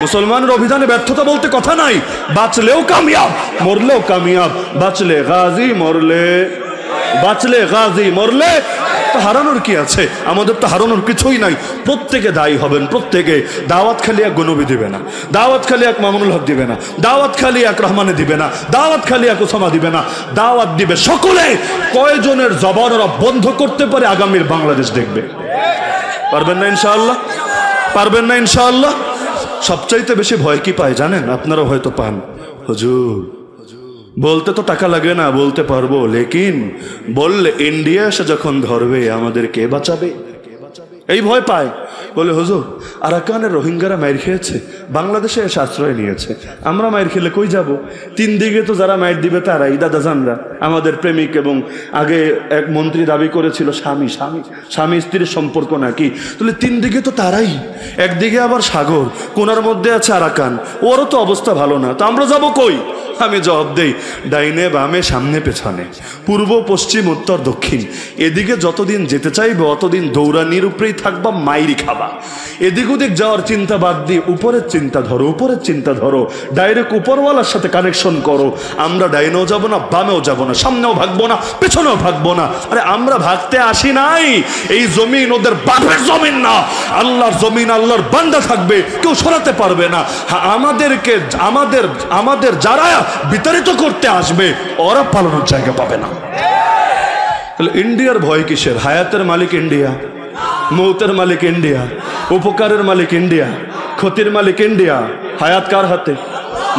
মুসলমানের অভিযানে ব্যর্থতা বলতে কথা নাই, বাঁচলেও কামিয়াব মরলেও কামিয়াব। বাঁচলে গাজী মরলে তো হারানোর কি আছে? আমাদের তো হারানোর কিছুই নাই। প্রত্যেকে দায়ী হবেন, প্রত্যেকে। দাওয়াত খালি এক গনবী দিবে না, দাওয়াত খালি এক মামুনুল হক দিবে না, দাওয়াত খালি এক রহমানে দিবে না, দাওয়াত খালি এক ওসামা দিবে না, দাওয়াত দিবে সকলে। কয়জনের জবান ওরা বন্ধ করতে পারে আগামীর বাংলাদেশ দেখবে। পারবেন না ইনশাআল্লাহ? পারবেন না ইনশাআল্লাহ? সবচাইতে বেশি ভয় কি পায় জানেন? আপনারা হয়তো পান, হুজুর বলতে তো টাকা লাগে না, বলতে পারবো, লেকিন বললে ইন্ডিয়া এসে যখন ধরবে আমাদের কে বাঁচাবে, এই ভয় পায়। বলে হুজুর আরাকানের রোহিঙ্গারা মাইর খেয়েছে, বাংলাদেশে এসে আশ্রয় নিয়েছে, আমরা মাইর খেলে কই যাব? তিন দিকে তো যারা মাইর দিবে তারাই দাদাজানরা, আমাদের প্রেমিক। এবং আগে এক মন্ত্রী দাবি করেছিল স্বামী স্ত্রীর সম্পর্ক নাকি। তাহলে তিন দিকে তো তারাই, একদিকে আবার সাগর, কোনার মধ্যে আছে আরাকান, ওরও তো অবস্থা ভালো না, তো আমরা যাব কই? আমি জবাব দেই, ডাইনে বামে সামনে পেছনে, পূর্ব পশ্চিম উত্তর দক্ষিণ, এদিকে যতদিন যেতে চাইবে অতদিন দৌড়ানির উপরেই থাকবা, মাইরি খাবা। এদিক ওদিক যাওয়ার চিন্তা বাদ দিয়ে উপরের চিন্তা ধরো, উপরের চিন্তা ধরো, ডাইরেক্ট উপরওয়ালার সাথে কানেকশন করো। আমরা ডাইনেও যাব না, বামেও যাব না, সামনেও ভাগবো না, পেছনেও ভাগবো না। আরে আমরা ভাগতে আসি নাই, এই জমিন ওদের বাপের জমিন না, আল্লাহর জমিন, আল্লাহর বান্দা থাকবে, কেউ সরাতে পারবে না। আমাদেরকে আমাদের যারা বিতাড়িত করতে আসবে ওরা পালানোর জায়গা পাবে না। তাহলে ইন্ডিয়ার ভয় কিসের? হায়াতের মালিক ইন্ডিয়া, মৌতের মালিক ইন্ডিয়া, উপকারের মালিক ইন্ডিয়া, ক্ষতির মালিক ইন্ডিয়া। হায়াত কার হাতে?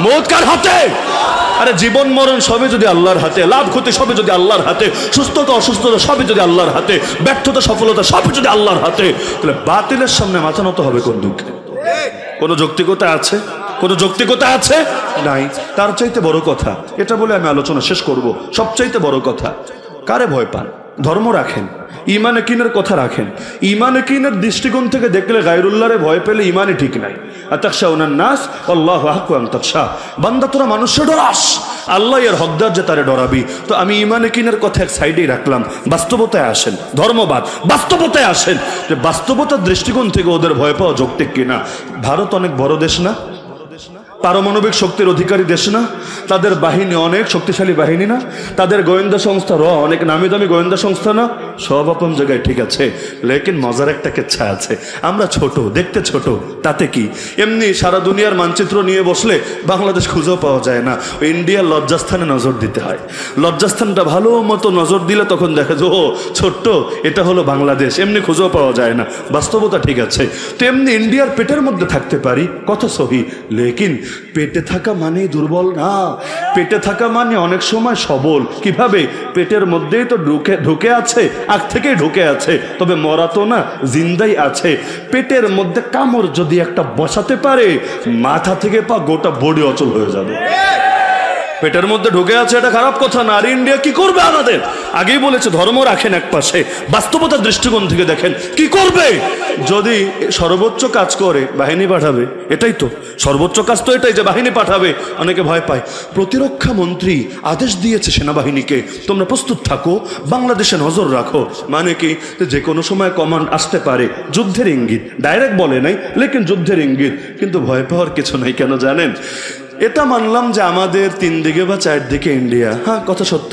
মৌত কার হাতে? আরে জীবন মরণ সবই যদি আল্লাহর হাতে, লাভ ক্ষতি সবই যদি আল্লাহর হাতে, সুস্থতা অসুস্থতা সবই যদি আল্লাহর হাতে, ব্যর্থতা সফলতা সবই যদি আল্লাহর হাতে, তাহলে বাতিলের সামনে মাথা নত হবে কোন দুঃখে? কোনো যৌক্তিকতা আছে? কোনো যৌক্তিকতা আছে? নাই। তার চাইতে বড় কথা, এটা বলে আমি আলোচনা শেষ করব, সবচাইতে বড় কথা, কারে ভয় পান? ধর্ম রাখেন, ইমান একিনের কথা রাখেন। ইমান একিনের দৃষ্টিকোণ থেকে দেখলে গায়রুল্লাহরে ভয় পেলে ইমানই ঠিক নাই। আতাখশাউনান নাস আল্লাহু আহাক্কু আন তাখশা। বান্দা তোরা মানুষে ডরাস, আল্লাহ এর হকদার যে তারে ডরাবি। তো আমি ইমান একিনের কথা এক সাইডেই রাখলাম, বাস্তবতায় আসেন। ধর্মবাদ বাস্তবতায় আসেন, যে বাস্তবতার দৃষ্টিকোণ থেকে ওদের ভয় পাওয়া যৌক্তিক কিনা। ভারত অনেক বড় দেশ না? পারমাণবিক শক্তির অধিকারী দেশ না? তাদের বাহিনী অনেক শক্তিশালী বাহিনী না? তাদের গোয়েন্দা সংস্থা অনেক নামি দামি গোয়েন্দা সংস্থা না? সব আপন জায়গায় ঠিক আছে, লেকিন মজার একটা কেচ্ছা আছে, আমরা ছোট, দেখতে ছোট, তাতে কি? এমনি সারা দুনিয়ার মানচিত্র নিয়ে বসলে বাংলাদেশ খুঁজেও পাওয়া যায় না। ইন্ডিয়ার লজ্জাস্থানে নজর দিতে হয়। লজ্জাস্থানটা ভালো মতো নজর দিলে তখন দেখা যায় ও ছোট্ট, এটা হলো বাংলাদেশ, এমনি খুঁজেও পাওয়া যায় না। বাস্তবতা ঠিক আছে। তো এমনি ইন্ডিয়ার পেটের মধ্যে থাকতে পারি, কথা সহি, লেকিন পেটে থাকা মানে দুর্বল না, পেটে থাকা মানে অনেক সময় সবল। কিভাবে? পেটের মধ্যেই তো ঢুকে আছে, আগ থেকেই ঢুকে আছে, তবে মরা তো না, জিন্দাই আছে। পেটের মধ্যে কামড় যদি একটা বসাতে পারে, মাথা থেকে পা গোটা বডি অচল হয়ে যাবে। পেটের মধ্যে ঢুকে আছে, এটা খারাপ কথা না। আর ইন্ডিয়া কি করবে আমাদের? আগেই বলেছে ধর্ম রাখেন এক পাশে, বাস্তবতার দৃষ্টিকোণ থেকে দেখেন কি করবে। যদি সর্বোচ্চ কাজ করে বাহিনী পাঠাবে, এটাই তো সর্বোচ্চ কাজ, তো এটাই যে বাহিনী পাঠাবে। অনেকে ভয় পায়। প্রতিরক্ষা মন্ত্রী আদেশ দিয়েছে সেনাবাহিনীকে, তোমরা প্রস্তুত থাকো, বাংলাদেশে নজর রাখো। মানে কি? যে কোনো সময় কমান্ড আসতে পারে, যুদ্ধের ইঙ্গিত, ডাইরেক্ট বলে নাই, লেকিন যুদ্ধের ইঙ্গিত। কিন্তু ভয় পাওয়ার কিছু নাই। কেন জানেন? এটা মানলাম যে আমাদের তিন দিকে বা চারদিকে ইন্ডিয়া, হ্যাঁ কথা সত্য।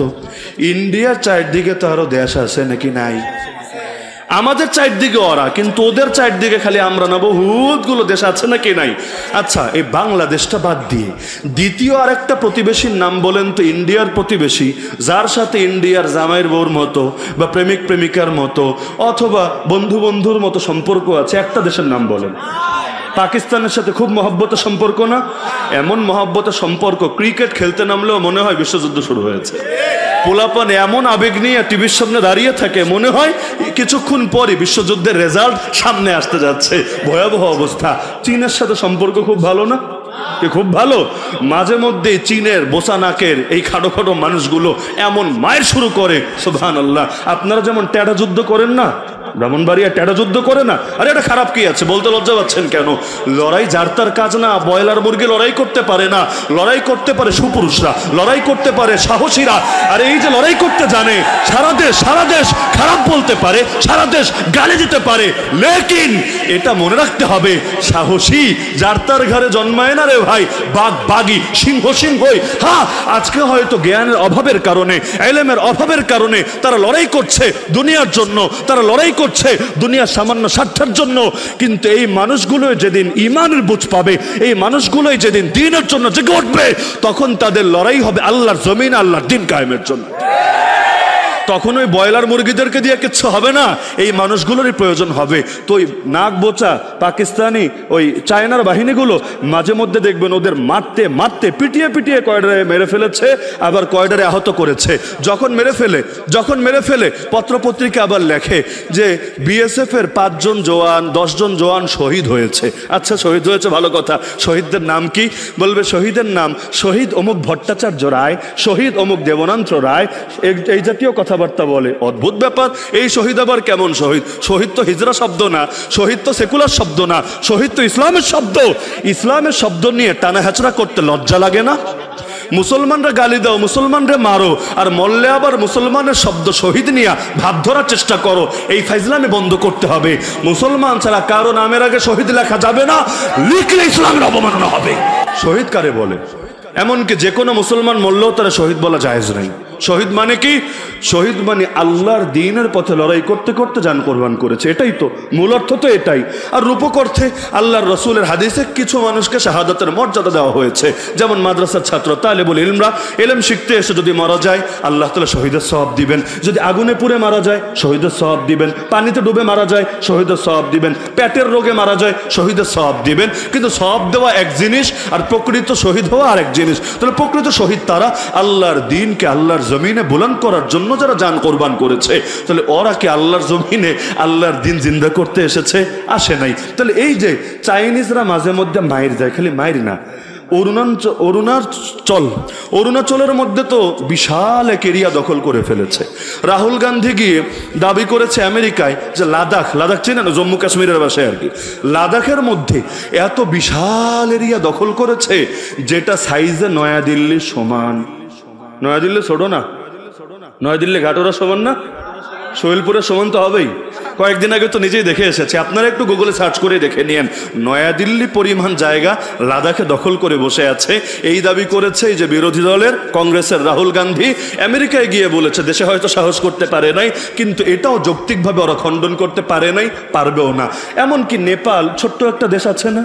ইন্ডিয়ার চারদিকে তো আরো দেশ আছে নাকি? নাই। আমাদের চারদিকে ওরা, কিন্তু ওদের চারদিকে খালি আমরা না, বহুতগুলো দেশ আছে নাকি? নাই। আচ্ছা, এই বাংলাদেশটা বাদ দিয়ে দ্বিতীয় আরেকটা প্রতিবেশীর নাম বলেন তো, ইন্ডিয়ার প্রতিবেশী, যার সাথে ইন্ডিয়ার জামাইয়ের বউর মতো বা প্রেমিক প্রেমিকার মতো অথবা বন্ধু বন্ধুর মতো সম্পর্ক আছে, একটা দেশের নাম বলেন। পাকিস্তানের সাথে খুব মহব্বতের সম্পর্ক না? এমন মহব্বতের সম্পর্ক, ক্রিকেট খেলতে নামলেও মনে হয় বিশ্বযুদ্ধ শুরু হয়েছে। পোলাপান এমন আবেগ নিয়ে টিভির সামনে দাঁড়িয়ে থাকে, মনে হয় কিছুক্ষণ পরই বিশ্বযুদ্ধের রেজাল্ট সামনে আসতে যাচ্ছে। ভয়াবহ অবস্থা। চীনের সাথে সম্পর্ক খুব ভালো না? খুব ভালো। মাঝে মধ্যে চীনের বোসা নাকের এই খাটো খাটো মানুষগুলো এমন মায়ের শুরু করে, সুবহানাল্লাহ। আপনারা যেমন টেডা যুদ্ধ করেন না, ব্রাহ্মণবাড়িয়া টেরা যুদ্ধ করে না, আরে এটা খারাপ কি আছে, বলতে লজ্জা পাচ্ছেন কেন? লড়াই যার তার কাজ না। ব্রয়লার মুরগি লড়াই করতে পারে না, লড়াই করতে পারে সুপুরুষরা, লড়াই করতে পারে সাহসীরা। আর এই যে লড়াই করতে জানে, সারা দেশ খারাপ বলতে পারে, সারা দেশ গালি দিতে পারে, লেকিন এটা মনে রাখতে হবে সাহসী যার তার ঘরে জন্মায় না রে ভাই, বাঘ বাঘই, সিংহ সিংহই। হ্যাঁ, আজকে হয়তো জ্ঞানের অভাবের কারণে, ইলমের অভাবের কারণে তারা লড়াই করছে দুনিয়ার জন্য, তারা লড়াই করছে দুনিয়ার সামান্য স্বার্থের জন্য। কিন্তু এই মানুষগুলো যেদিন ঈমানের বুঝ পাবে, এই মানুষগুলোই যেদিন দ্বীনের জন্য জেগে উঠবে, তখন তাদের লড়াই হবে আল্লাহর জমিন, আল্লাহর দ্বীন কায়েমের জন্য। তখন ওই ব্রয়লার মুরগিদেরকে দিয়ে কিচ্ছু হবে না, এই মানুষগুলোরই প্রয়োজন হবে। তো ওই নাক বোচা পাকিস্তানি ওই চায়নার বাহিনীগুলো মাঝে মধ্যে দেখবেন ওদের মারতে মারতে পিটিয়ে কয়ডারে মেরে ফেলেছে, আবার কয়ডারে আহত করেছে। যখন মেরে ফেলে পত্রপত্রিকা আবার লেখে যে বিএসএফ এর 5 জন জওয়ান 10 জন জওয়ান শহীদ হয়েছে। আচ্ছা, শহীদ হয়েছে ভালো কথা, শহীদদের নাম কি? বলবে শহীদের নাম শহীদ অমুক ভট্টাচার্য রায়, শহীদ অমুক দেবনান্ত্র রায়, এই জাতীয় কথাবার্তা বলে। অদ্ভুত ব্যাপার, এই শহীদ আবার কেমন শহীদ? শহীদ তো হিজরা শব্দ না, শহীদ তো সেকুলার শব্দ না, শহীদ তো ইসলামের শব্দ। ইসলামের শব্দ নিয়ে টানা হেঁচড়া করতে লজ্জা লাগে না? মুসলমানরা গালি দাও, মুসলমানরা মারো, আর মরলে আবার মুসলমানের শব্দ শহীদ নিয়ে ভাব ধরার চেষ্টা করো। এই ফাইজলামি বন্ধ করতে হবে। মুসলমান ছাড়া কারো নামের আগে শহীদ লেখা যাবে না, লিখলে ইসলামের অবমাননা হবে। শহীদ কারে বলে? এমনকি যে কোনো মুসলমান মরলেও তারা শহীদ বলা জায়েজ নাই। শহীদ মানে কি? শহীদ মানে আল্লাহর দ্বীনের পথে লড়াই করতে করতে জান কোরবান করেছে, এটাই তো মূল অর্থ, তো এটাই। আর রূপক অর্থে আল্লাহর রসুলের হাদিসে কিছু মানুষকে শাহাদাতের মর্যাদা দেওয়া হয়েছে, যেমন মাদ্রাসার ছাত্র তালেবুল ইলমরা ইলম শিখতে এসে যদি মারা যায়, আল্লাহ তাআলা শহীদের সওয়াব দিবেন। যদি আগুনে পুড়ে মারা যায়, শহীদের সওয়াব দিবেন। পানিতে ডুবে মারা যায়, শহীদের সওয়াব দিবেন। পেটের রোগে মারা যায়, শহীদের সওয়াব দিবেন। কিন্তু সওয়াব দেওয়া এক জিনিস, আর প্রকৃত শহীদ হওয়া আরেক জিনিস। তাহলে প্রকৃত শহীদ তারা আল্লাহর দ্বীনকে আল্লাহর জমিনে বুলন্দ করার জন্য যারা জান কোরবান করেছে। তাহলে ওরা কি আল্লাহর জমিনে আল্লাহর দ্বীন জিন্দা করতে এসেছে? আসে নাই। তাহলে এই যে চাইনিজরা মাঝে মধ্যে মায়ের যায়, খালি মায়ের না, অরুণাচলের মধ্যে তো বিশাল এক এরিয়া দখল করে ফেলেছে। রাহুল গান্ধী গিয়ে দাবি করেছে আমেরিকায় যে লাদাখ চেনেন, জম্মু কাশ্মীরের বাসায় আর কি, লাদাখের মধ্যে এত বিশাল এরিয়া দখল করেছে যেটা সাইজে নয়াদিল্লির সমান। নয়াদিল্লি ছোট না, নয়াদিল্লি ঘাটোরা সমান না, শৈলপুরের সমান তো হবেই। কয়েকদিন আগে তো নিজেই দেখে এসেছে, আপনারা একটু গুগলে সার্চ করে দেখে নিয়েন। নয়াদিল্লি পরিমাণ জায়গা লাদাখে দখল করে বসে আছে। এই দাবি করেছে এই যে বিরোধী দলের কংগ্রেসের রাহুল গান্ধী। আমেরিকায় গিয়ে বলেছে, দেশে হয়তো সাহস করতে পারে নাই, কিন্তু এটাও যৌক্তিকভাবে ওরা খণ্ডন করতে পারে নাই, পারবেও না। এমনকি নেপাল ছোট্ট একটা দেশ আছে না,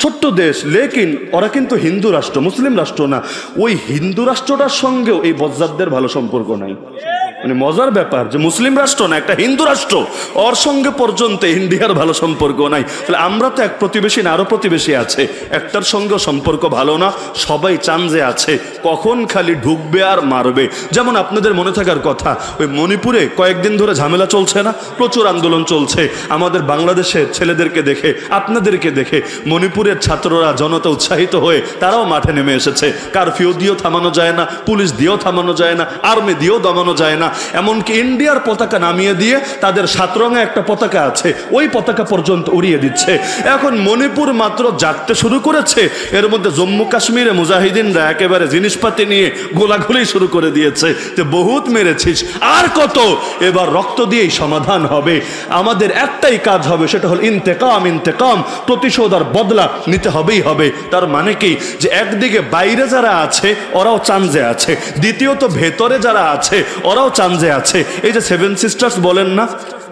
ছোট্ট দেশ, লেকিন ওরা কিন্তু হিন্দু রাষ্ট্র, মুসলিম রাষ্ট্র না। ওই হিন্দু রাষ্ট্রটার সঙ্গেও এই বজ্জাতদের ভালো সম্পর্ক নাই। মানে মজার ব্যাপার যে মুসলিম রাষ্ট্র না, একটা হিন্দু রাষ্ট্র, ওর সঙ্গে পর্যন্ত ইন্ডিয়ার ভালো সম্পর্ক নাই। তাহলে আমরা তো এক প্রতিবেশী না, আরো প্রতিবেশী আছে, একটার সঙ্গেও সম্পর্ক ভালো না। সবাই চান্সে আছে, কখন খালি ঢুকবে আর মারবে। যেমন আপনাদের মনে থাকার কথা, ওই মণিপুরে কয়েকদিন ধরে ঝামেলা চলছে না, প্রচুর আন্দোলন চলছে। আমাদের বাংলাদেশের ছেলেদেরকে দেখে, আপনাদেরকে দেখে মণিপুরের ছাত্ররা, জনতা উৎসাহিত হয়ে তারাও মাঠে নেমে এসেছে। কারফিউ দিয়েও থামানো যায় না, পুলিশ দিয়েও থামানো যায় না, আর্মি দিয়েও দমানো যায় না। এমনকি ইন্ডিয়ার পতাকা নামিয়ে দিয়ে তাদের 7 রঙে একটা পতাকা আছে, ওই পতাকা পর্যন্ত উড়িয়ে দিচ্ছে। এখন মণিপুর মাত্র জাগতে শুরু করেছে, এর মধ্যে জম্মু কাশ্মীরে মুজাহিদিনরা একেবারে জিনিসপাতি নিয়ে গোলাগুলি শুরু করে দিয়েছে যে বহুত মেরেছিস, আর কত, এবার রক্ত দিয়েই সমাধান হবে। আমাদের একটাই কাজ হবে, সেটা হল ইন্তেকাম, প্রতিশোধ আর বদলা নিতে হবেই হবে। তার মানে কি, যে একদিকে বাইরে যারা আছে ওরাও চান্সে আছে, দ্বিতীয়ত ভেতরে যারা আছে ওরাও চান্সে আছে। এই যে 7 সিস্টার্স বলেন না,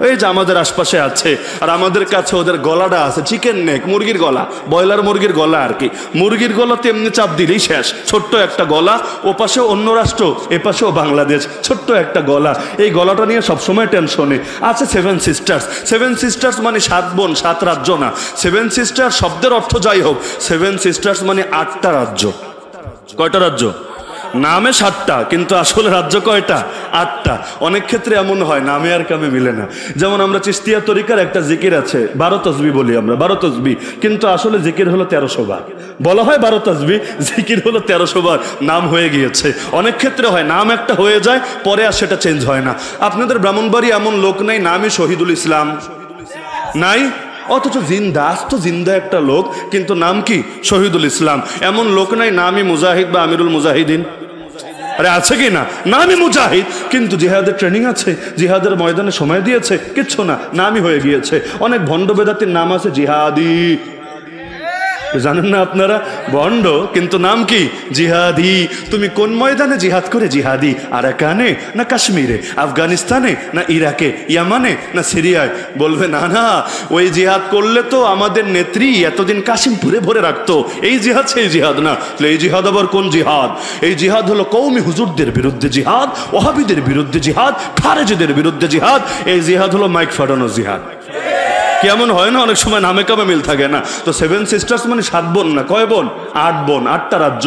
এই যে আমাদের আশপাশে আছে, আর আমাদের কাছে ওদের গলাটা আছে চিকেন নেক, মুরগির গলা, ব্রয়লার মুরগির গলা আর কি। মুরগির গলাতে এমনি চাপ দিলেই শেষ, ছোট্ট একটা গলা, ও পাশে অন্য রাষ্ট্র, এ পাশেও বাংলাদেশ, ছোট্ট একটা গলা। এই গলাটা নিয়ে সবসময় টেনশনে আছে। 7 সিস্টার্স, 7 সিস্টার্স মানে 7 বোন, 7 রাজ্য না। 7 সিস্টার শব্দের অর্থ যাই হোক, 7 সিস্টার্স মানে 8টা রাজ্য। কয়টা রাজ্য? নামে 7টা কিন্তু আসলে রাজ্য কয়টা? 8টা। অনেক ক্ষেত্রে এমন হয় নামে আর কামে মিলে না। যেমন আমরা চিশতিয়া তরিকার একটা জিকির আছে 12 তসবি বলি আমরা, 12 তসবি, কিন্তু আসলে জিকির হলো 1300 বার। বলা হয় 12 তসবি, জিকির হলো 1300 বার, নাম হয়ে গিয়েছে। অনেক ক্ষেত্রে হয় নাম একটা হয়ে যায়, পরে আর সেটা চেঞ্জ হয় না। আপনাদের ব্রাহ্মণবাড়ি এমন লোক নাই নামই শহীদুল ইসলাম নাই, অথচ জিন্দা, আস্ত জিন্দা একটা লোক, কিন্তু নাম কি? শহীদুল ইসলাম। এমন লোক নাই নামই মুজাহিদ বা আমিরুল মুজাহিদিন। আরে আছে কি না? নামই মুজাহিদ, কিন্তু জিহাদের ট্রেনিং আছে, জিহাদের ময়দানে সময় দিয়েছে, কিচ্ছু না, নামই হয়ে গিয়েছে। অনেক ভণ্ড বেদাতির নাম আছে জিহাদি, জানেন না আপনারা? ভণ্ড কিন্তু নাম কি? জিহাদি। তুমি কোন ময়দানে জিহাদ করে? জিহাদি। আরাকানে না কাশ্মীরে, আফগানিস্তানে না ইরাকে, ইয়ামানে না সিরিয়ায়? বলবে না না, ওই জিহাদ করলে তো আমাদের নেত্রী এতদিন কাশিমপুরে ভরে রাখতো, এই জিহাদ সেই জিহাদ না। এই জিহাদ আবার কোন জিহাদ? এই জিহাদ হলো কওমি হুজুরদের বিরুদ্ধে জিহাদ, ওহাবিদের বিরুদ্ধে জিহাদ, খারেজিদের বিরুদ্ধে জিহাদ। এই জিহাদ হলো মাইক ফাটানো জিহাদ। কেমন হয় না, অনেক সময় নামে কামে মিল থাকে না। তো 7 সিস্টার্স মানে 7 বোন না, কয় বোন? 8 বোন, 8টা রাজ্য।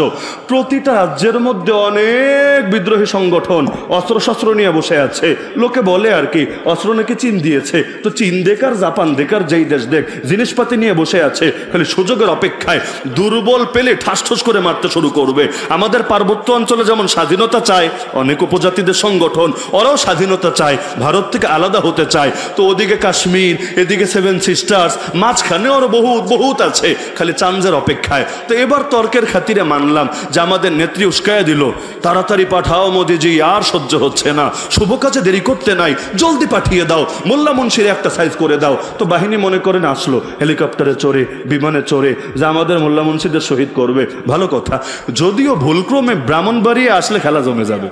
প্রতিটা রাজ্যের মধ্যে অনেক বিদ্রোহী সংগঠন অস্ত্রশস্ত্র নিয়ে বসে আছে। লোকে বলে আর কি, অস্ত্র নাকি চীন দিয়েছে। তো চীন দেখ আর জাপান দেখ আর যেই দেশ দেখ, জিনিসপাতি নিয়ে বসে আছে, খালি সুযোগের অপেক্ষায়। দুর্বল পেলে ঠাস ঠুস করে মারতে শুরু করবে। আমাদের পার্বত্য অঞ্চলে যেমন স্বাধীনতা চায় অনেক উপজাতিদের সংগঠন, ওরাও স্বাধীনতা চায়, ভারত থেকে আলাদা হতে চায়। তো ওদিকে কাশ্মীর, এদিকে 7 সিস্টার্স, মাঝখানে ওর বহুত আছে, খালি চান্সের অপেক্ষায়। তো এবার তর্কের খাতিরে মানলাম যে আমাদের নেত্রী উস্কায়া দিল, তাড়াতাড়ি পাঠাও মোদিজি, আর সহ্য হচ্ছে না, শুভ কাজে দেরি করতে নাই, জলদি পাঠিয়ে দাও, মোল্লা মুন্সিরে একটা সাইজ করে দাও। তো বাহিনী মনে করেন আসলো হেলিকপ্টারে চড়ে, বিমানে চড়ে, যে আমাদের মোল্লা মুন্সিদের শহীদ করবে। ভালো কথা, যদিও ভুলক্রমে ব্রাহ্মণবাড়িয়ে আসলে খেলা জমে যাবে।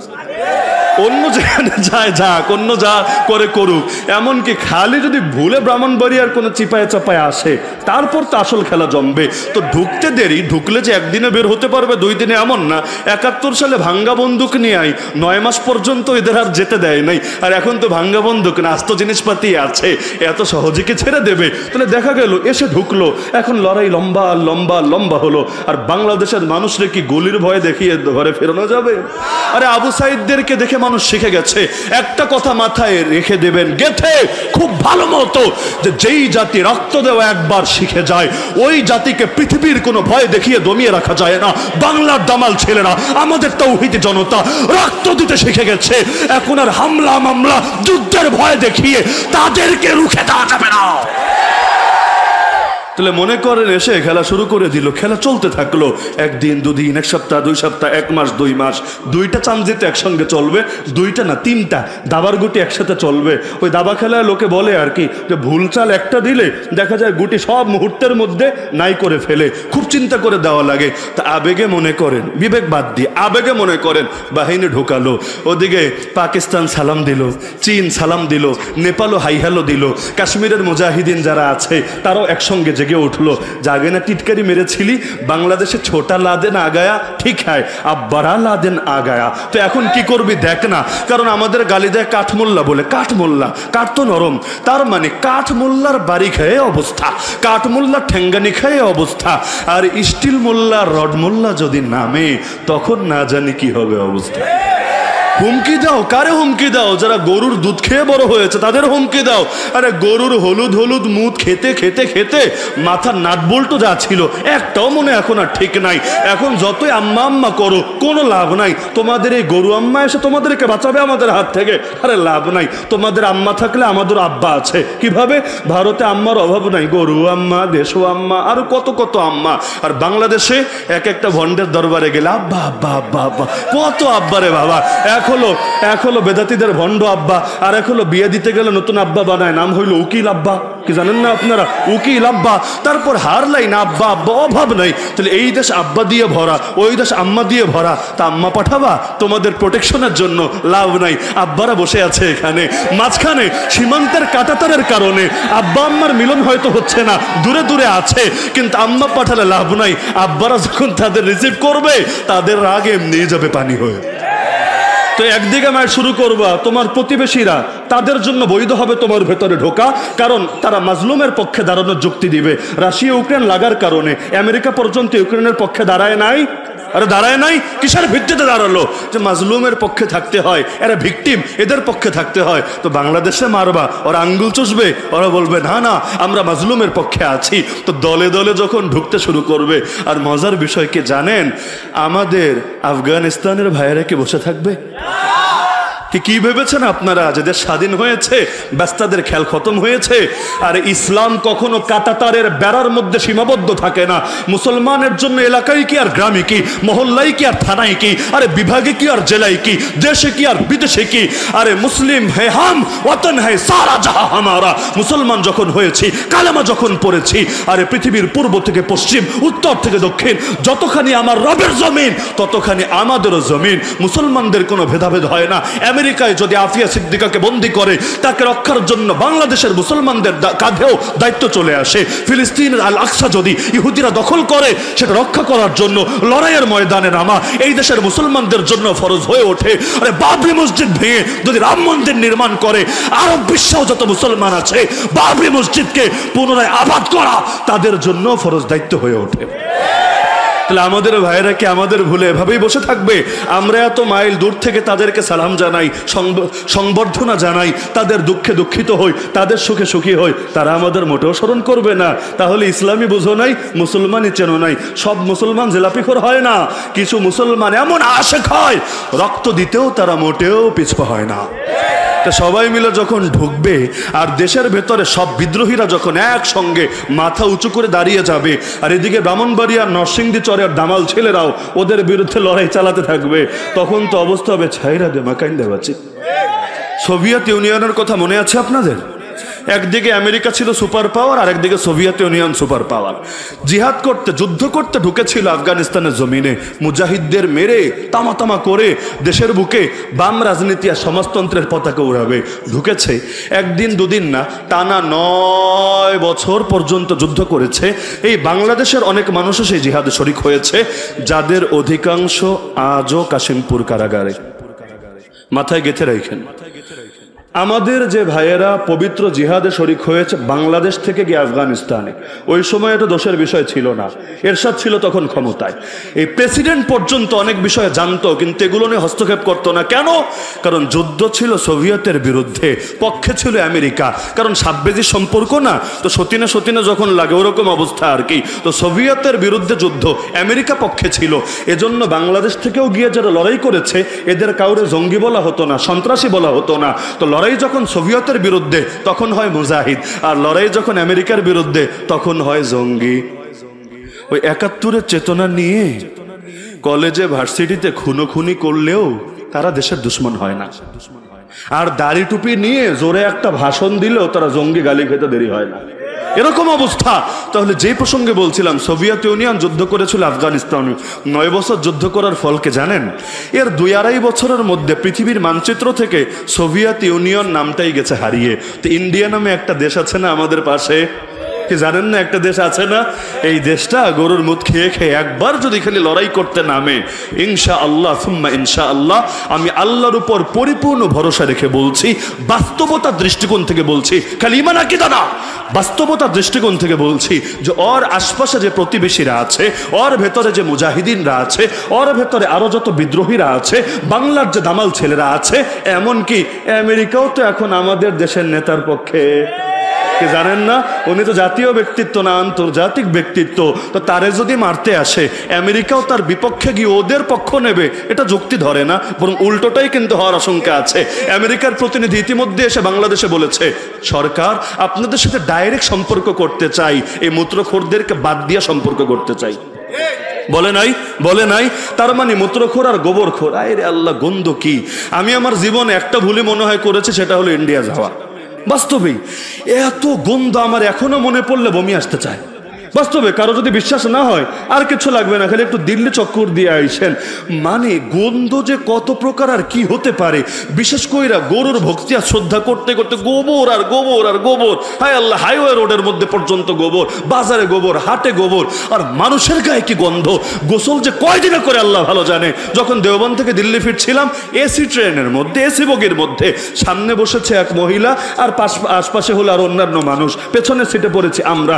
অন্য যেখানে যায় যাক, অন্য যা করে করুক, এমনকি খালি যদি ভুলে ব্রাহ্মণবাড়িয়ার কোনো চিপায় চাপায় আসে, তারপর তো আসল খেলা জমবে। তো ঢুকতে দেরি, ঢুকলে যে একদিনে বের হতে পারবে 2 দিনে এমন না। 71 সালে ভাঙ্গা বন্দুক নিয়ে 9 মাস পর্যন্ত এদের আর যেতে দেয় নাই। আর এখন তো ভাঙ্গা বন্দুক না, আস্ত জিনিসপাতি আছে, এত সহজে কি ছেড়ে দেবে? তাহলে দেখা গেল এসে ঢুকলো, এখন লড়াই লম্বা লম্বা লম্বা হলো। আর বাংলাদেশের মানুষরে কি গলির ভয় দেখিয়ে ঘরে ফেরানো যাবে? আরে আবু সাইদদেরকে দেখে মানুষ শিখে গেছে। একটা কথা মাথায় রেখে দেবেন গেথে খুব ভালো মতো, যে যেই জাতি রক্ত দেওয়া একবার শিখে যায়, ওই জাতিকে পৃথিবীর কোনো ভয় দেখিয়ে দমিয়ে রাখা যায় না। বাংলার দামাল ছেলেরা, আমাদের তাওহীদি জনতা রক্ত দিতে শিখে গেছে। এখন আর হামলা মামলা যুদ্ধের ভয় দেখিয়ে তাদেরকে রুখে দেওয়া যাবে না। তাহলে মনে করেন এসে খেলা শুরু করে দিল, খেলা চলতে থাকলো, 1 দিন 2 দিন, 1 সপ্তাহ 2 সপ্তাহ, 1 মাস 2 মাস, 2টা চান্স দিতে একসঙ্গে চলবে, 2টা না 3টা দাবার গুটি একসাথে চলবে। ওই দাবা খেলায় লোকে বলে আর কি, যে ভুল চাল একটা দিলে দেখা যায় গুটি সব মুহূর্তের মধ্যে নাই করে ফেলে, খুব চিন্তা করে দেওয়া লাগে। তা আবেগে মনে করেন, বিবেক বাদ দিয়ে আবেগে মনে করেন বাহিনী ঢোকালো, ওদিকে পাকিস্তান সালাম দিল, চীন সালাম দিল, নেপালও হাই হ্যালো দিল, কাশ্মীরের মুজাহিদিন যারা আছে তারাও একসঙ্গে জেগে উঠলো। জাগে না টিটকারি মেরেছিলি, বাংলাদেশে ছোটা লাদেন আগায়া, ঠিক হয় আব্বারা লাদেন আগায়া। তো এখন কি করবি দেখ না, কারণ আমাদের গালি দেয় কাঠমোল্লা বলে। কাঠমোল্লা, কাঠ তো নরম, তার মানে কাঠমোল্লার বাড়ি খেয়ে অবস্থা, কাঠমোল্লার ঠেঙ্গানি খেয়ে অবস্থা। আর স্টিল মোল্লা, রড মোল্লা যদি নামে, তখন না জানি কি হবে অবস্থা। হুমকি দাও, কারে হুমকি দাও? যারা গরুর দুধ খেয়ে বড় হয়েছে তাদের হুমকি দাও। আরে গরুর হলুদ হলুদ মুখ খেতে খেতে খেতে মাথার নাট বল্টু যা ছিল একটাও মনে এখন আর ঠিক নাই। এখন যতই আম্মা আম্মা করো কোনো লাভ নাই। তোমাদের এই গরু আম্মা এসে তোমাদেরকে বাঁচাবে আমাদের হাত থেকে? আরে লাভ নাই। তোমাদের আম্মা থাকলে আমাদের আব্বা আছে। কিভাবে? ভারতে আম্মার অভাব নাই, গরু আম্মা, দেশো আম্মা, আর কত কত আম্মা। আর বাংলাদেশে এক একটা ভণ্ডের দরবারে গেলে আব্বা আব্বা আব্বা আব্বা, কত আব্বারে বাবা। এক হলো বেদাতিদের ভণ্ড আব্বা, আর এক হলো বিয়ে দিতে গেলে নতুন আব্বা বানায়, নাম হইল উকিল আব্বা। কি জানেন না আপনারা? উকিল আব্বা। তারপর হার লাইন আব্বা আব্বা, অভাব নাই। তাহলে এই দেশ আব্বা দিয়ে ভরা, ওই দেশ আম্মা দিয়ে ভরা। তা আম্মা পাঠাবা তোমাদের প্রোটেকশনের জন্য? লাভ নাই। আব্বারা বসে আছে এখানে মাঝখানে সীমান্তের কাঁটাতারের কারণে আব্বা আম্মার মিলন হয়তো হচ্ছে না, দূরে দূরে আছে, কিন্তু আম্মা পাঠালে লাভ নাই। আব্বারা যখন তাদের রিসিভ করবে তাদের রাগ এমনি যাবে পানি হয়ে। তো একদিকে মায়ের শুরু করবা তোমার প্রতিবেশীরা, তাদের জন্য বৈধ হবে তোমার ভেতরে ঢোকা, কারণ তারা মাজলুমের পক্ষে দাঁড়ানোর যুক্তি দিবে। রাশিয়া ইউক্রেন লাগার কারণে আমেরিকা পর্যন্ত ইউক্রেনের পক্ষে দাঁড়ায় নাই। আরে দাঁড়ায় নাই, কিসের ভিত্তিতে দাঁড়ালো? যে মাজলুমের পক্ষে থাকতে হয়, এরা ভিকটিম, এদের পক্ষে থাকতে হয়। তো বাংলাদেশে মারবা, ওরা আঙ্গুল চুষবে, ওরা বলবে না না আমরা মাজলুমের পক্ষে আছি। তো দলে দলে যখন ঢুকতে শুরু করবে, আর মজার বিষয় কি জানেন, আমাদের আফগানিস্তানের ভাইয়েরা কি বসে থাকবে? কি ভেবেছেন আপনারা যে দেশ স্বাধীন হয়েছে, ব্যস্তাদের খেল খতম হয়েছে? আর ইসলাম কখনো কাঁটাতারের বেড়ার মধ্যে সীমাবদ্ধ থাকে না। মুসলমানের জন্য এলাকায় কি আর গ্রামে কি, মহল্লায় কি আর থানায় কি, আরে বিভাগে কি আর জেলায় কি, দেশে কি আর বিদেশে কি, আরে মুসলিম হে হাম ওয়াতন হে সারা জাহা হামারা। মুসলমান যখন হয়েছি, কালেমা যখন পড়েছি, আরে পৃথিবীর পূর্ব থেকে পশ্চিম, উত্তর থেকে দক্ষিণ, যতখানি আমার রবের জমিন ততখানি আমাদেরও জমিন। মুসলমানদের কোনো ভেদাভেদ হয় না। আমেরিকায় যদি আফিয়া সিদ্দিকাকে বন্দী করে, তাকে রক্ষার জন্য বাংলাদেশের মুসলমানদের কাঁধেও দায়িত্ব চলে আসে। ফিলিস্তিনের আল আকসা যদি ইহুদিরা দখল করে, সেটা রক্ষা করার জন্য লড়াইয়ের ময়দানে নামা এই দেশের মুসলমানদের জন্য ফরজ হয়ে ওঠে। আরে বাবরি মসজিদ ভেঙে যদি রাম মন্দির নির্মাণ করে, আরব বিশ্বেও যত মুসলমান আছে বাবরি মসজিদকে পুনরায় আবাদ করা তাদের জন্য ফরজ দায়িত্ব হয়ে ওঠে। তাহলে আমাদের ভাইয়েরা কি আমাদের ভুলে এভাবেই বসে থাকবে? আমরা এত মাইল দূর থেকে তাদেরকে সালাম জানাই, সংবর্ধনা জানাই, তাদের দুঃখে দুঃখিত হই, তাদের সুখে সুখী হই, তারা আমাদের মোটেও স্মরণ করবে না। তাহলে ইসলামী বুঝো নাই, মুসলমানই চেনো নাই। সব মুসলমান জেলাপিখোর হয় না, কিছু মুসলমান এমন আশেক হয় রক্ত দিতেও তারা মোটেও পিছপা হয় না। সবাই মিলে যখন ঢুকবে আর দেশের ভেতরে সব বিদ্রোহীরা যখন একসঙ্গে মাথা উঁচু করে দাঁড়িয়ে যাবে, আর এদিকে ব্রাহ্মণবাড়িয়া, নরসিংদী চরের দামাল ছেলেরাও ওদের বিরুদ্ধে লড়াই চালাতে থাকবে, তখন তো অবস্থা হবে ছাইরা দে মাকাইন দেবাচ্ছি। সোভিয়েত ইউনিয়নের কথা মনে আছে আপনাদের? একদিকে আমেরিকা ছিল সুপার পাওয়ার, আর একদিকে সোভিয়েত ইউনিয়ন সুপার পাওয়ার। জিহাদ করতে, যুদ্ধ করতে ঢুকেছিল আফগানিস্তানের জমিনে, মুজাহিদদের মেরে তামা তামা করে দেশের বুকে বাম রাজনীতি আর সমাজতন্ত্রের পতাকা উড়াবে ঢুকেছে। একদিন দুদিন না, টানা 9 বছর পর্যন্ত যুদ্ধ করেছে। এই বাংলাদেশের অনেক মানুষও সেই জিহাদে শরিক হয়েছে, যাদের অধিকাংশ আজও কাশিমপুর কারাগারে। মাথায় গেঁথে রাখেন, আমাদের যে ভাইয়েরা পবিত্র জিহাদে শরিক হয়েছে বাংলাদেশ থেকে গিয়ে আফগানিস্তানে, ওই সময় এটা দোষের বিষয় ছিল না। এরশাদ ছিল তখন ক্ষমতায়, এই প্রেসিডেন্ট পর্যন্ত অনেক বিষয়ে জানতো, কিন্তু এগুলো নিয়ে হস্তক্ষেপ করতো না। কেন? কারণ যুদ্ধ ছিল সোভিয়েতের বিরুদ্ধে, পক্ষে ছিল আমেরিকা। কারণ সাববেজি সম্পর্ক না, তো সতীনে সতীনে যখন লাগে ওরকম অবস্থা আর কি। তো সোভিয়েতের বিরুদ্ধে যুদ্ধ, আমেরিকা পক্ষে ছিল। এজন্য বাংলাদেশ থেকেও গিয়ে যারা লড়াই করেছে, এদের কাউরে জঙ্গি বলা হতো না, সন্ত্রাসী বলা হতো না। তো লড়াই যখন সোভিয়েতের বিরুদ্ধে তখন হয় মুজাহিদ, আর লড়াই যখন আমেরিকার বিরুদ্ধে তখন হয় জঙ্গি। ওই 71-এর চেতনা নিয়ে কলেজে ভার্সিটিতে খুনোখুনি করলেও তারা দেশের দুশ্মন হয় না, আর দাড়ি টুপি নিয়ে জোরে একটা ভাষণ দিলেও তারা জঙ্গি গালি খেতে দেরি হয় না, এরকম অবস্থা। তাহলে যে প্রসঙ্গে বলছিলাম, সোভিয়েত ইউনিয়ন যুদ্ধ করেছিল আফগানিস্তানে। 9 বছর যুদ্ধ করার ফলকে জানেন? এর 2-2.5 বছরের মধ্যে পৃথিবীর মানচিত্র থেকে সোভিয়েত ইউনিয়ন নামটাই গেছে হারিয়ে। তো ইন্ডিয়া নামে একটা দেশ আছে না আমাদের পাশে, কি জানেন না? একটা দেশ আছে না, এই দেশটা গরুর মুখ খেয়ে খেয়ে একবার যদি খালি লড়াই করতে নামে, ইনশা আল্লাহ সুম্মা ইনশা আল্লাহ, আমি আল্লাহর উপর পরিপূর্ণ ভরসা রেখে বলছি, বাস্তবতার দৃষ্টিকোণ থেকে বলছি, খালি ইমান আকীদা না, বাস্তবতার দৃষ্টিকোণ থেকে বলছি, যে ওর আশপাশে যে প্রতিবেশীরা আছে, ওর ভেতরে যে মুজাহিদিনরা আছে, ওর ভেতরে আরো যত বিদ্রোহীরা আছে, বাংলার যে দামাল ছেলেরা আছে, এমনকি আমেরিকাও তো এখন আমাদের দেশের নেতার পক্ষে। কি জানেন না? উনি তো জাতীয় ব্যক্তিত্ব না, আন্তর্জাতিক ব্যক্তিত্ব। তো তারে যদি মারতে আসে, আমেরিকাও তার বিপক্ষে গিয়ে ওদের পক্ষ নেবে, এটা যুক্তি ধরে না, বরং উল্টোটাই কিন্তু হওয়ার আশঙ্কা আছে। আমেরিকার প্রতিনিধি ইতিমধ্যে এসে বাংলাদেশে বলেছে, সরকার আপনাদের সাথে ডাইরেক্ট সম্পর্ক করতে চাই, এই মূত্রখোরদেরকে বাদ দিয়া সম্পর্ক করতে চাই। বলে নাই? বলে নাই? তার মানে মূত্রখোর আর গোবরখোর, আরে আল্লাহ গন্ধ কি! আমি আমার জীবনে একটা ভুলই মনে হয় করেছে, সেটা হলো ইন্ডিয়া যাওয়া। বাস্তবেই এত গন্ধ আমার এখনো মনে পড়লে বমি আসতে চায়। বাস্তবে কারো যদি বিশ্বাস না হয় আর কিছু লাগবে না, খালি একটু দিল্লি চক্কর দিয়ে আইসেন। মানে গন্ধ যে কত প্রকার আর কি হতে পারে, বিশেষ কইরা গরুর ভক্তি আর শ্রদ্ধা করতে করতে গোবর আর গোবর আর গোবর, হায় আল্লাহ, হাইওয়ে রোডের মধ্যে পর্যন্ত গোবর, বাজারে গোবর, হাটে গোবর, আর মানুষের গায়ে কি গন্ধ। গোসল যে কয়দিনে করে আল্লাহ ভালো জানে। যখন দেওবন্দ থেকে দিল্লি ফিরছিলাম, এসি ট্রেনের মধ্যে, এসি বগির মধ্যে, সামনে বসেছে এক মহিলা আর আশপাশে হলো আর অন্যান্য মানুষ, পেছনের সিটে পড়েছি আমরা।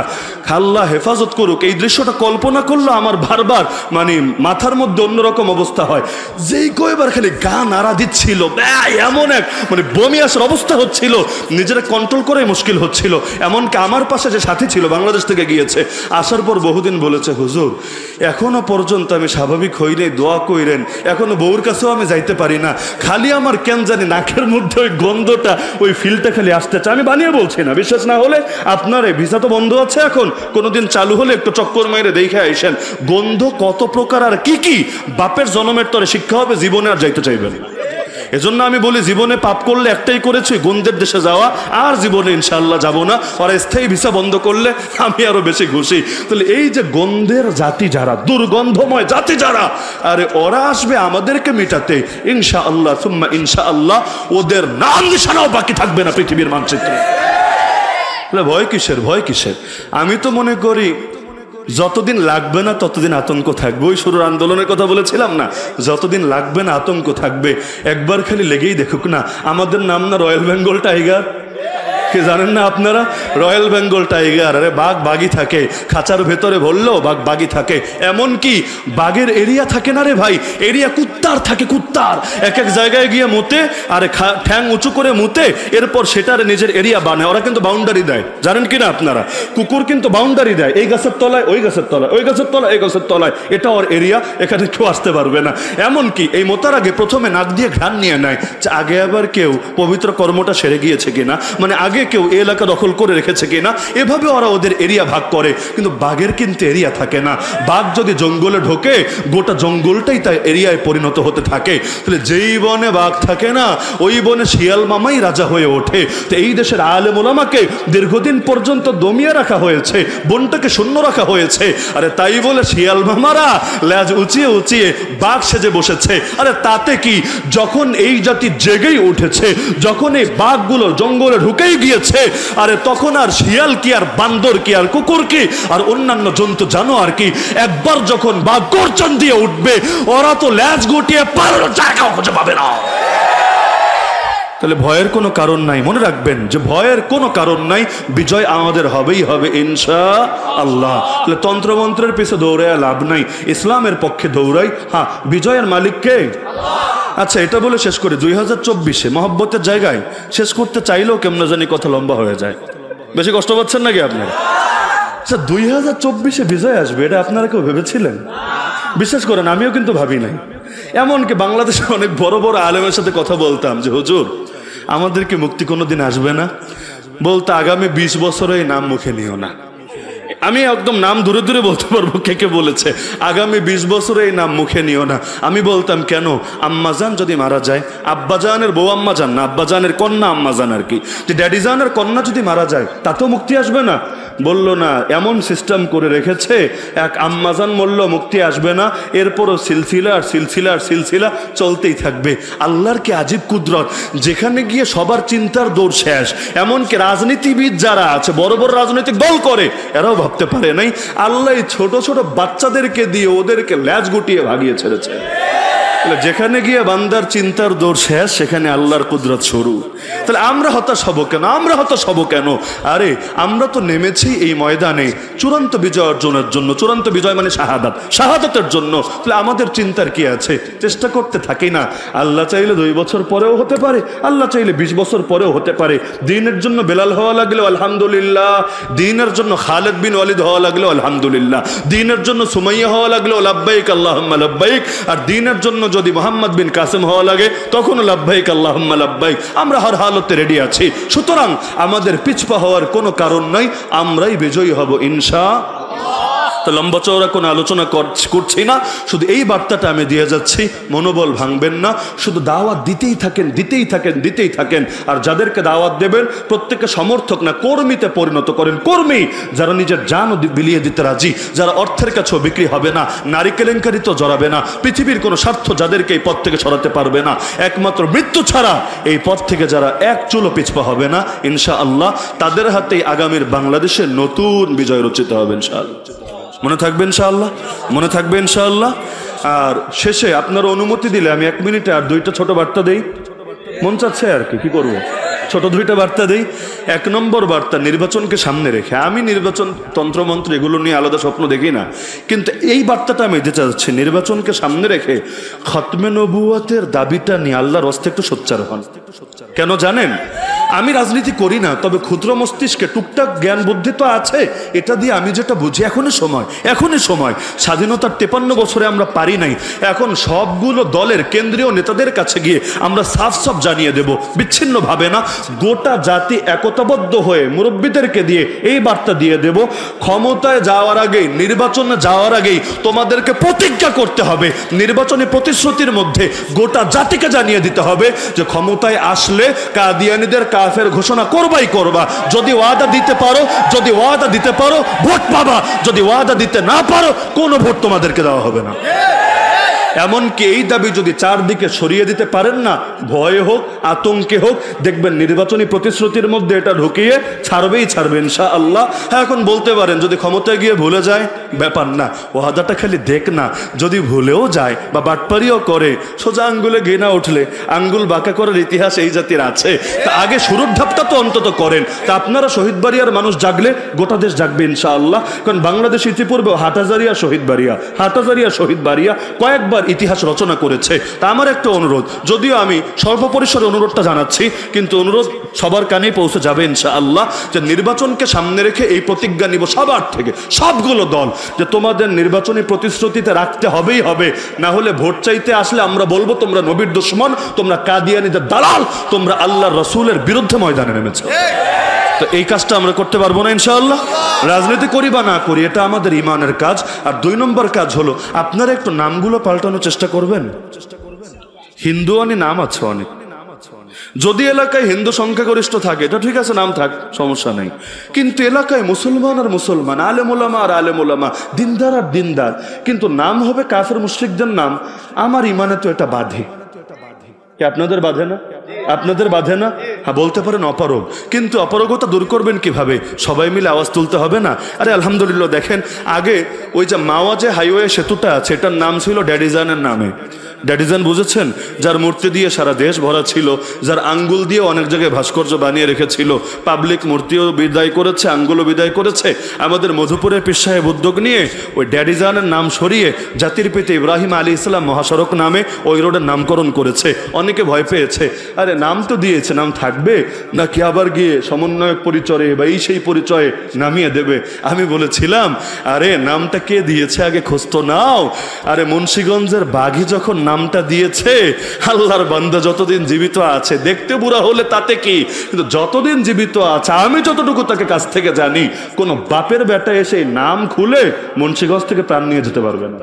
আল্লাহ হেফাজত করুক, এই দৃশ্যটা কল্পনা করলো আমার বারবার মানে মাথার মধ্যে অন্যরকম অবস্থা হয়। যেই কয়েকবার খালি গা নাড়া দিচ্ছিল, এমন এক মানে বমি আসার অবস্থা হচ্ছিল, নিজেরা কন্ট্রোল করে মুশকিল হচ্ছিল। এমনকি আমার পাশে যে সাথী ছিল, বাংলাদেশ থেকে গিয়েছে, আসার পর বহুদিন বলেছে, হুজুর এখনো পর্যন্ত আমি স্বাভাবিক হইলে দোয়া কইরেন, এখনো বউর কাছেও আমি যাইতে পারি না, খালি আমার কেন জানি নাকের মধ্যে ওই গন্ধটা, ওই ফিলটা খালি আসতে চায়। আমি বানিয়ে বলছি না, বিশ্বাস না হলে আপনার এই ভিসা তো বন্ধ আছে এখন, কোনোদিন চালু হলে একটু চক্কর মেরে দেখে আইসেন। গন্ধ কত প্রকার আর কি কি, বাপের জন্মের তরে শিক্ষা হবে, জীবনে আর যাইতে চাইবেন। এজন্য আমি বলি, জীবনে পাপ করলে একটাই করেছি, গন্ধের দেশে যাওয়া, আর জীবনে ইনশাআল্লাহ যাব না। ওরা স্থায়ী ভিসা বন্ধ করলে আমি আরো বেশি খুশি। তাহলে এই যে গন্ধের জাতি যারা, দুর্গন্ধময় জাতি যারা, আরে ওরা আসবে আমাদেরকে মিটাতে ইনশাআল্লাহ সুম্মা ইনশাআল্লাহ। ওদের নাম নিশানাও বাকি থাকবে না পৃথিবীর মানচিত্রে। ভয় কিসের, ভয় কিসের? আমি তো মনে করি যতদিন লাগবে না ততদিন আতঙ্ক থাকবে। ওই শুরুর আন্দোলনের কথা বলেছিলাম না, যতদিন লাগবে না আতঙ্ক থাকবে। একবার খালি লেগেই দেখুক না, আমাদের নাম না রয়্যাল বেঙ্গল টাইগার, কি জানেন না আপনারা? Royal Bengal tiger. আরে বাঘ বাঘই থাকে, খাঁচার ভেতরে ভরলেও বাঘ বাঘই থাকে। এমন কি বাঘের এরিয়া থাকে না রে ভাই, এরিয়া কুত্তার থাকে, কুত্তার। এক এক জায়গায় গিয়ে মুতে, আরে ঠ্যাং উঁচু করে মুতে, এরপর সেটার নিজের এরিয়া বানায়। ওরা কিন্তু বাউন্ডারি দেয়, জানেন কি না আপনারা? কুকুর কিন্তু বাউন্ডারি দেয়, এই গাছের তলায়, ওই গাছের তলায়, ওই গাছের তলায়, এই গাছের তলায়, এটা ওর এরিয়া, এখানে কেউ আসতে পারবে না। এমন কি এই মোতার আগে প্রথমে নাক দিয়ে ঘ্রাণ নিয়ে নেয়, আগে আবার কেউ পবিত্র কর্মটা সেরে গিয়েছে কিনা, মানে আগে কেউ এলাকা দখল করে রেখেছে কিনা, এভাবে ওরা ওদের এরিয়া ভাগ করে। কিন্তু বাঘের কিন্তু এরিয়া থাকে না। বাঘ যদি জঙ্গলে ঢোকে, গোটা জঙ্গলটাই তাই এরিয়ায় পরিণত হতে থাকে। তাহলে যেই বনে বাঘ থাকে না, ওই বনে শিয়াল মামাই রাজা হয়ে ওঠে। তো এই দেশের আলেম ওলামাকে দীর্ঘদিন পর্যন্ত দমিয়ে রাখা হয়েছে, বনটাকে শূন্য রাখা হয়েছে। আরে তাই বলে শিয়াল মামারা লেজ উঁচিয়ে উঁচিয়ে বাঘ সেজে বসেছে। আরে তাতে কি, যখন এই জাতি জেগেই উঠেছে, যখন এই বাঘগুলো জঙ্গলে ঢুকেই গিয়েছে, আরে তখন আর শিয়াল কি, আর বান্দর কি, আর কুকুর কি, আর অন্যান্য জন্তু জানোয়ার কি, একবার যখন বাঘ গর্জন দিয়ে উঠবে, ওরা তো ল্যাজ গুটিয়ে পালানোর জায়গাও খুঁজে পাবে না। তাহলে ভয়ের কোনো কারণ নাই। মনে রাখবেন যে ভয়ের কোনো কারণ নাই, বিজয় আমাদের হবেই হবে ইনশাআল্লাহ। তাহলে তন্ত্রমন্ত্রের পিছনে দৌড়ায় লাভ নাই, ইসলামের পক্ষে দৌড়াই। হ্যাঁ, বিজয়ের মালিক কে? আচ্ছা, এটা বলে শেষ করে 2024-এ মহব্বতের জায়গায় শেষ করতে চাইলেও কেমন জানি কথা লম্বা হয়ে যায়। বেশি কষ্ট পাচ্ছেন নাকি আপনারা? আচ্ছা, 2024-এ বিজয় আসবে, এটা আপনারা কেউ ভেবেছিলেন? বিশ্বাস করেন, আমিও কিন্তু ভাবি নাই। এমনকি বাংলাদেশে অনেক বড় বড় আলেমের সাথে কথা বলতাম যে হুজুর আমাদেরকে মুক্তি কোনোদিন আসবে না, বলতে আগামী 20 বছরে এই নাম মুখে নিও না। আমি একদম নাম ধরে ধরে বলতে পারবো কে কে বলেছে আগামী 20 বছরে এই নাম মুখে নিও না। আমি বলতাম কেন? আম্মাজান যদি মারা যায়, আব্বাজানের বউ আম্মাজান না, আব্বাজানের কন্যা আম্মাজান আর কি, যে ড্যাডিজানের কন্যা যদি মারা যায় তাতেও মুক্তি আসবে না? বলল না, এমন সিস্টেম করে রেখেছে, এক আম্মাজান মরল মুক্তি আসবে না, এরপরও সিলসিলা আর সিলসিলা আর সিলসিলা চলতেই থাকবে। আল্লাহর কি আজীব কুদরত, যেখানে গিয়ে সবার চিন্তার দৌড় শেষ। এমনকি রাজনীতিবিদ যারা আছে, বড় বড় রাজনৈতিক দল করে, এরাও ভাবতে পারে নাই আল্লাহ ছোট ছোট বাচ্চাদেরকে দিয়ে ওদেরকে ল্যাজ গুটিয়ে ভাগিয়ে ছেড়েছে। যেখানে গিয়ে বান্দার চিন্তার দৌড় শেষ, সেখানে আল্লাহর কুদরত শুরু। তাহলে আমরা হতাশ হব কেন? আমরা হতাশ হব কেন? আরে আমরা তো নেমেছি এই ময়দানে চূড়ান্ত বিজয় অর্জনের জন্য। চূড়ান্ত বিজয় মানে শাহাদাত, শাহাদাতের জন্য। তাহলে আমাদের চিন্তার কি আছে? চেষ্টা করতে থাকি না। আল্লাহ চাইলে 2 বছর পরেও হতে পারে, আল্লাহ চাইলে 20 বছর পরেও হতে পারে। দিনের জন্য বেলাল হওয়া লাগলেও আলহামদুলিল্লাহ, দিনের জন্য খালেদ বিন ওয়ালিদ হওয়া লাগলেও আলহামদুলিল্লাহ, দিনের জন্য সুমাইয়া হওয়া লাগলেও লাব্বাইক আল্লাহুম্মা লাব্বাইক, আর দিনের জন্য যদি মোহাম্মদ বিন কাসেম হওয়া লাগে তখন লাব্বাইক আল্লাহুম্মা লাব্বাইক। আমরা হর হালতে রেডি আছি। সুতরাং আমাদের পিছপা হওয়ার কোনো কারণ নাই, আমরাই বিজয়ী হব ইনশাআল্লাহ। তো লম্বা চওড়া কোনো আলোচনা করছি না, শুধু এই বার্তাটা আমি দিয়ে যাচ্ছি, মনোবল ভাঙবেন না, শুধু দাওয়াত দিতেই থাকেন। আর যাদেরকে দাওয়াত দেবেন প্রত্যেককে সমর্থক না, কর্মীতে পরিণত করেন। কর্মী যারা নিজের জানও বিলিয়ে দিতে রাজি, যারা অর্থের কাছেও বিক্রি হবে না, নারী কেলেঙ্কারিতেও জড়াবে না, পৃথিবীর কোনো স্বার্থ যাদেরকে এই পথ থেকে সরাতে পারবে না, একমাত্র মৃত্যু ছাড়া এই পথ থেকে যারা এক চুলো পিছপা হবে না, ইনশাআল্লাহ তাদের হাতেই আগামীর বাংলাদেশের নতুন বিজয় রচিত হবে ইনশাআল্লাহ। মনে থাকবে ইনশাআল্লাহ। আর শেষে আপনারা অনুমতি দিলে আমি 1 মিনিটে আর 2টা ছোট বার্তা দেই, মন চাচ্ছে আর কি করব, ছোট 2টা বার্তা দেই। 1 নম্বর বার্তা, নির্বাচনকে সামনে রেখে, আমি নির্বাচন তন্ত্রমন্ত্র এগুলো নিয়ে আলাদা স্বপ্ন দেখি না, কিন্তু এই বার্তাটা আমি দিতে চাচ্ছি, নির্বাচনকে সামনে রেখে খতমে নবুয়তের দাবিটা নিয়ে আল্লাহর হস্তে একটু সোচ্চার হন। কেন জানেন? আমি রাজনীতি করি না, তবে ক্ষুদ্র মস্তিষ্কে টুকটাক জ্ঞান বুদ্ধি তো আছে, এটা দিয়ে আমি যেটা বুঝি, এখনই সময়। স্বাধীনতার 53 বছরে আমরা পারি নাই, এখন সবগুলো দলের কেন্দ্রীয় নেতাদের কাছে গিয়ে আমরা সাফ জানিয়ে দেব, বিচ্ছিন্ন ভাবে না, গোটা জাতি একতাবদ্ধ হয়ে মুরব্বীদেরকে দিয়ে এই বার্তা দিয়ে দেব, ক্ষমতায় যাওয়ার আগেই, নির্বাচনে যাওয়ার আগেই তোমাদেরকে প্রতিজ্ঞা করতে হবে, নির্বাচনী প্রতিশ্রুতির মধ্যে গোটা জাতিকে জানিয়ে দিতে হবে যে ক্ষমতায় আসলে কাদিয়ানীদের কাফের ঘোষণা করবা। যদি ওয়াদা দিতে পারো ভোট পাবা, যদি ওয়াদা দিতে না পারো কোনো ভোট তোমাদেরকে দেওয়া হবে না। এমনকি এই দাবি যদি চারদিকে সরিয়ে দিতে পারেন না, ভয়ে হোক আতঙ্কে হোক, দেখবেন নির্বাচনী প্রতিশ্রুতির মধ্যে এটা ঢুকিয়ে ছাড়বে ইনশাআল্লাহ। হ্যাঁ, এখন বলতে পারেন যদি ক্ষমতায় গিয়ে ভুলে যায়, ব্যাপার না, ওয়াদাটা খালি দেখ না, যদি ভুলেও যায় বা বাটপারিও করে, সোজা আঙ্গুলে ঘৃণা উঠলে আঙ্গুল বাঁকা করার ইতিহাস এই জাতির আছে। তা আগে শুরুর ধাপটা তো অন্তত করেন। তা আপনারা শহীদ বাড়িয়ার মানুষ জাগলে গোটা দেশ জাগবে ইনশাআল্লাহ। কারণ বাংলাদেশ ইতিপূর্বে হাটহাজারিয়া শহীদ বাড়িয়া কয়েকবার ইতিহাস রচনা করেছে। তা আমার একটা অনুরোধ, যদিও আমি স্বল্প পরিসরে অনুরোধটা জানাচ্ছি, কিন্তু অনুরোধ সবার কানেই পৌঁছে যাবে ইনশাআল্লাহ, যে নির্বাচনকে সামনে রেখে এই প্রতিজ্ঞা নিব সবার থেকে, সবগুলো দল, যে তোমাদের নির্বাচনী প্রতিশ্রুতিতে রাখতে হবে, না হলে ভোট চাইতে আসলে আমরা বলবো তোমরা নবীর দুশমন, তোমরা কাদিয়ানীদের দালাল, তোমরা আল্লাহর রাসূলের বিরুদ্ধে ময়দানে নেমেছো। তো এই কাজটা আমরা করতে পারবো না ইনশাআল্লাহ। রাজনীতি করি বা না করি, এটা আমাদের ইমানের কাজ। আর 2 নম্বর কাজ হলো, আপনারা একটু নামগুলো পাল্টানোর চেষ্টা করবেন। হিন্দুয়ানি নাম আছে অনেক, যদি এলাকায় হিন্দু সংখ্যাগরিষ্ঠ থাকে এটা ঠিক আছে, নাম থাক, সমস্যা নেই, কিন্তু এলাকায় মুসলমান আর মুসলমান, আলেম ওলামা আর আলেম ওলামা, দিনদার আর দিনদার, কিন্তু নাম হবে কাফের মুশরিকদের নাম, আমার ইমানে তো এটা বাধে। কি আপনাদের বাধে না? হ্যাঁ, বলতে পারেন অপারগ, কিন্তু অপারগতা দূর করবেন কিভাবে? সবাই মিলে আওয়াজ তুলতে হবে না? আরে আলহামদুলিল্লাহ, দেখেন আগে ওই যে মাওয়াজে হাইওয়ে সেতুটা আছে, এটার নাম ছিল ড্যাডিজানের নামে। ড্যাডিজান বুঝেছেন? যার মূর্তি দিয়ে সারা দেশ ভরা ছিল, যার আঙ্গুল দিয়ে অনেক জায়গায় ভাস্কর্য বানিয়ে রেখেছিল, পাবলিক মূর্তিও বিদায় করেছে, আঙ্গুলও বিদায় করেছে। আমাদের মধুপুরের পীর সাহেব উদ্যোগ নিয়ে ওই ড্যাডিজানের নাম সরিয়ে জাতির পিতা ইব্রাহিম আলাইহিস সালাম মহাসড়ক নামে ওই রোডের নামকরণ করেছে। অনেকে ভয় পেয়েছে, আরে নাম তো দিয়েছে, নাম থাকবে নাকি আবার গিয়ে সমন্বয়ক পরিচয়ে বা এই সেই পরিচয়ে নামিয়ে দেবে। আমি বলেছিলাম, আরে নামটা কে দিয়েছে আগে খোঁজ তো নাও। আরে মুন্সিগঞ্জের বাঘি যখন নামটা দিয়েছে, আল্লাহর বান্দা যতদিন জীবিত আছে, দেখতে বুড়া হলে তাতে কি, কিন্তু যতদিন জীবিত আছে, আমি যতটুকু তাকে কাছ থেকে জানি, কোন বাপের বেটা এসে নাম খুলে মুন্সিগঞ্জ থেকে প্রাণ নিয়ে যেতে পারবে না।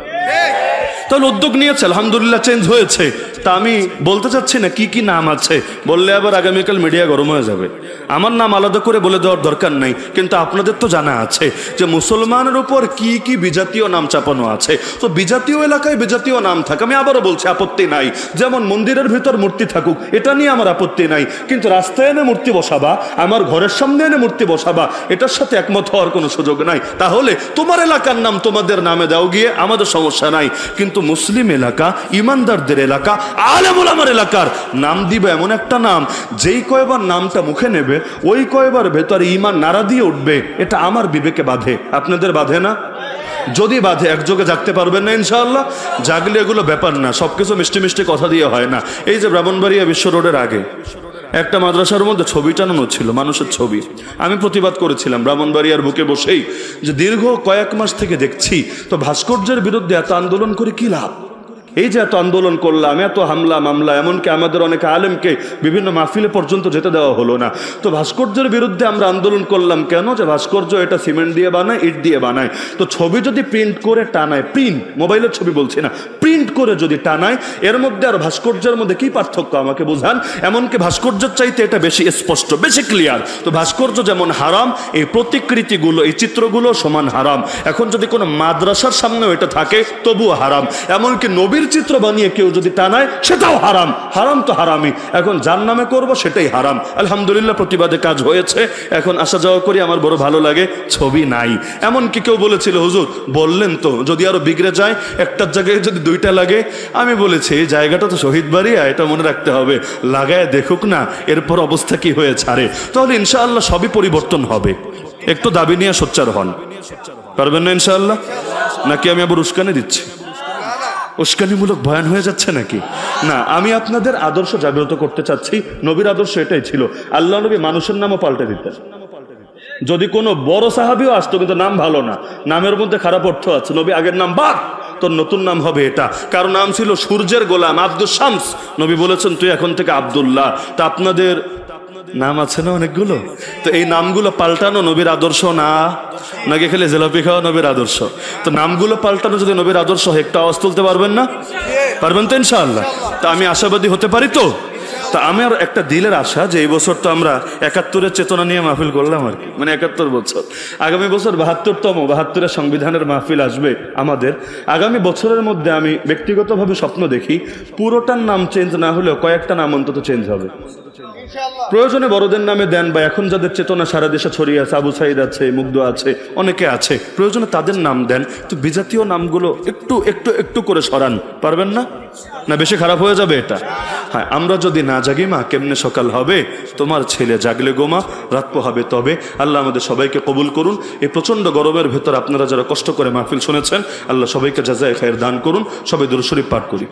তাহলে উদ্যোগ নিয়েছে, আলহামদুলিল্লাহ চেঞ্জ হয়েছে। তা আমি বলতে চাচ্ছি না কি কি নাম আছে, বললে আবার আগামীকাল মিডিয়া গরম হয়ে যাবে। আমার নাম আলাদা করে বলে দেওয়ার দরকার নাই, কিন্তু আপনাদের তো জানা আছে যে মুসলমানের উপর কি কি বিজাতীয় নাম চাপানো আছে। তো বিজাতীয় এলাকায় বিজাতীয় নাম থাকে, আমি আবারও বলছি আপত্তি নাই। যেমন মন্দিরের ভিতর মূর্তি থাকুক, এটা নিয়ে আমার আপত্তি নাই, কিন্তু রাস্তায় এনে মূর্তি বসাবা, আমার ঘরের সামনে এনে মূর্তি বসাবা, এটার সাথে একমত হওয়ার কোনো সুযোগ নাই। তাহলে তোমার এলাকার নাম তোমাদের নামে দাও গিয়ে, আমাদের সমস্যা নাই, কিন্তু মুসলিম এলাকা, ইমানদারদের এলাকা, আলেম ওলামার এলাকার নাম দিবে এমন একটা নাম, যেই কয়বার নামটা মুখে নেবে ওই কয়বার ভেতরে ঈমান নাড়া দিয়ে উঠবে। এটা আমার বিবেকে বাধে, আপনাদের বাধে না? যদি বাধে একযোগে জাগতে পারবেন না ইনশাআল্লাহ। জাগলে এগুলো ব্যাপার না, সবকিছু মিষ্টি মিষ্টি কথা দিয়ে হয় না। এই যে ব্রাহ্মণবাড়িয়া বিশ্ব রোডের আগে একটা মাদ্রাসার মধ্যে ছবি টানানো ছিল, মানুষের ছবি। আমি প্রতিবাদ করেছিলাম ব্রাহ্মণবাড়িয়ার বুকে বসেই, যে দীর্ঘ কয়েক মাস থেকে দেখছি তো ভাস্কর্যের বিরুদ্ধে এত আন্দোলন করে কি লাভ? এই যে এত আন্দোলন করলাম, এত হামলা মামলা, এমনকি আমাদের অনেক আলেমকে বিভিন্ন মাহফিলে পর্যন্ত যেতে দেওয়া হলো না। তো ভাস্কর্যের বিরুদ্ধে আমরা আন্দোলন করলাম কেন? যে ভাস্কর্য এটা সিমেন্ট দিয়ে বানায়, ইট দিয়ে বানায়। তো ছবি যদি প্রিন্ট করে টানায়, প্রিন্ট মোবাইলের ছবি বলছি না, প্রিন্ট করে যদি টানায়, এর মধ্যে আর ভাস্কর্যের মধ্যে কি পার্থক্য আমাকে বোঝান। এমনকি ভাস্কর্যের চাইতে এটা বেশি স্পষ্ট, বেশি ক্লিয়ার। তো ভাস্কর্য যেমন হারাম, এই প্রতিকৃতিগুলো, এই চিত্রগুলো সমান হারাম। এখন যদি কোনো মাদ্রাসার সামনেও এটা থাকে তবুও হারাম। এমনকি নবীর চিত্র বানিয়ে কেউ যদি টানায় সেটাও হারাম। হারাম তো হারামই। এখন যার নামে করব সেটাই হারাম। আলহামদুলিল্লাহ প্রতিবাদে কাজ হয়েছে, এখন আসা যাওয়া করি, আমার বড় ভালো লাগে। ছবি নাই। এমনকি কেউ বলেছিল, হুজুর বললেন তো যদি আরো বিগড়ে যায়, একটার জায়গায় যদি দুইটা লাগে। আমি বলেছি এই জায়গাটা তো শহীদ বাড়িয়া, এটা মনে রাখতে হবে, লাগায় দেখুক না এরপর অবস্থা কি হয়ে ছাড়ে। তাহলে ইনশাআল্লাহ সবই পরিবর্তন হবে। একটু দাবি নিয়ে সোচ্চার হন। পারবেন না ইনশাআল্লাহ? নাকি আমি আবার উস্কানি দিচ্ছি? উস্কানিমূলক বয়ান হয়ে যাচ্ছে নাকি? না, আমি আপনাদের আদর্শ জাগ্রত করতে চাচ্ছি। নবীর আদর্শ এটাই ছিল। আল্লাহ নবী মানুষের নামও পাল্টে দিতেন। যদি কোনো বড় সাহাবিও আসতো কিন্তু নাম ভালো না, নামের মধ্যে খারাপ অর্থ আছে, নবী আগের নাম বাদ, তোর নতুন নাম হবে এটা। কারো নাম ছিল সূর্যের গোলাম আব্দুল শামস, নবী বলেছেন তুই এখন থেকে আব্দুল্লাহ। তা আপনাদের নাম আছে না অনেকগুলো, তো এই নামগুলো পাল্টানো নবীর আদর্শ না, নাকি খালি জেলাপি খাওয়া নবীর আদর্শ? তো নামগুলো পাল্টানো যদি নবীর আদর্শ হয়, একটা আওয়াজ তুলতে পারবেন না? পারবেন তো ইনশাআল্লাহ? তা আমি আশাবাদী হতে পারি তো? তা আমার একটা দিলের আশা যে এই বছর তো আমরা ৭১-এর চেতনা নিয়ে মাহফিল করলাম আর কি, মানে ৭১ বছর। আগামী বছর ৭২তম সংবিধানের মাহফিল আসবে আমাদের। আগামী বছরের মধ্যে আমি ব্যক্তিগতভাবে স্বপ্ন দেখি পুরোটার নাম চেঞ্জ না হলেও কয়েকটা নাম অন্তত চেঞ্জ হবে। প্রয়োজনে বড়দের নামে দেন, বা এখন যাদের চেতনা সারা দেশে ছড়িয়ে আছে, আবু সাইদ আছে, মুগ্ধ আছে, অনেকে আছে, প্রয়োজনে তাদের নাম দেন। তো বিজাতীয় নামগুলো একটু একটু একটু করে সরান। পারবেন না? না বেশি খারাপ হয়ে যাবে এটা? হ্যাঁ, আমরা যদি না জাগি মা কেমনে সকাল হবে? তোমার ছেলে জাগলে গোমা রাত পোহাবে তবে। আল্লাহ আমাদের সবাইকে কবুল করুন। এই প্রচন্ড গরমের ভেতর আপনারা যারা কষ্ট করে মাহফিল শুনেছেন, আল্লাহ সবাইকে জাযায়ে খায়ের দান করুন। সবাই দুরূদ শরীফ পাঠ করি।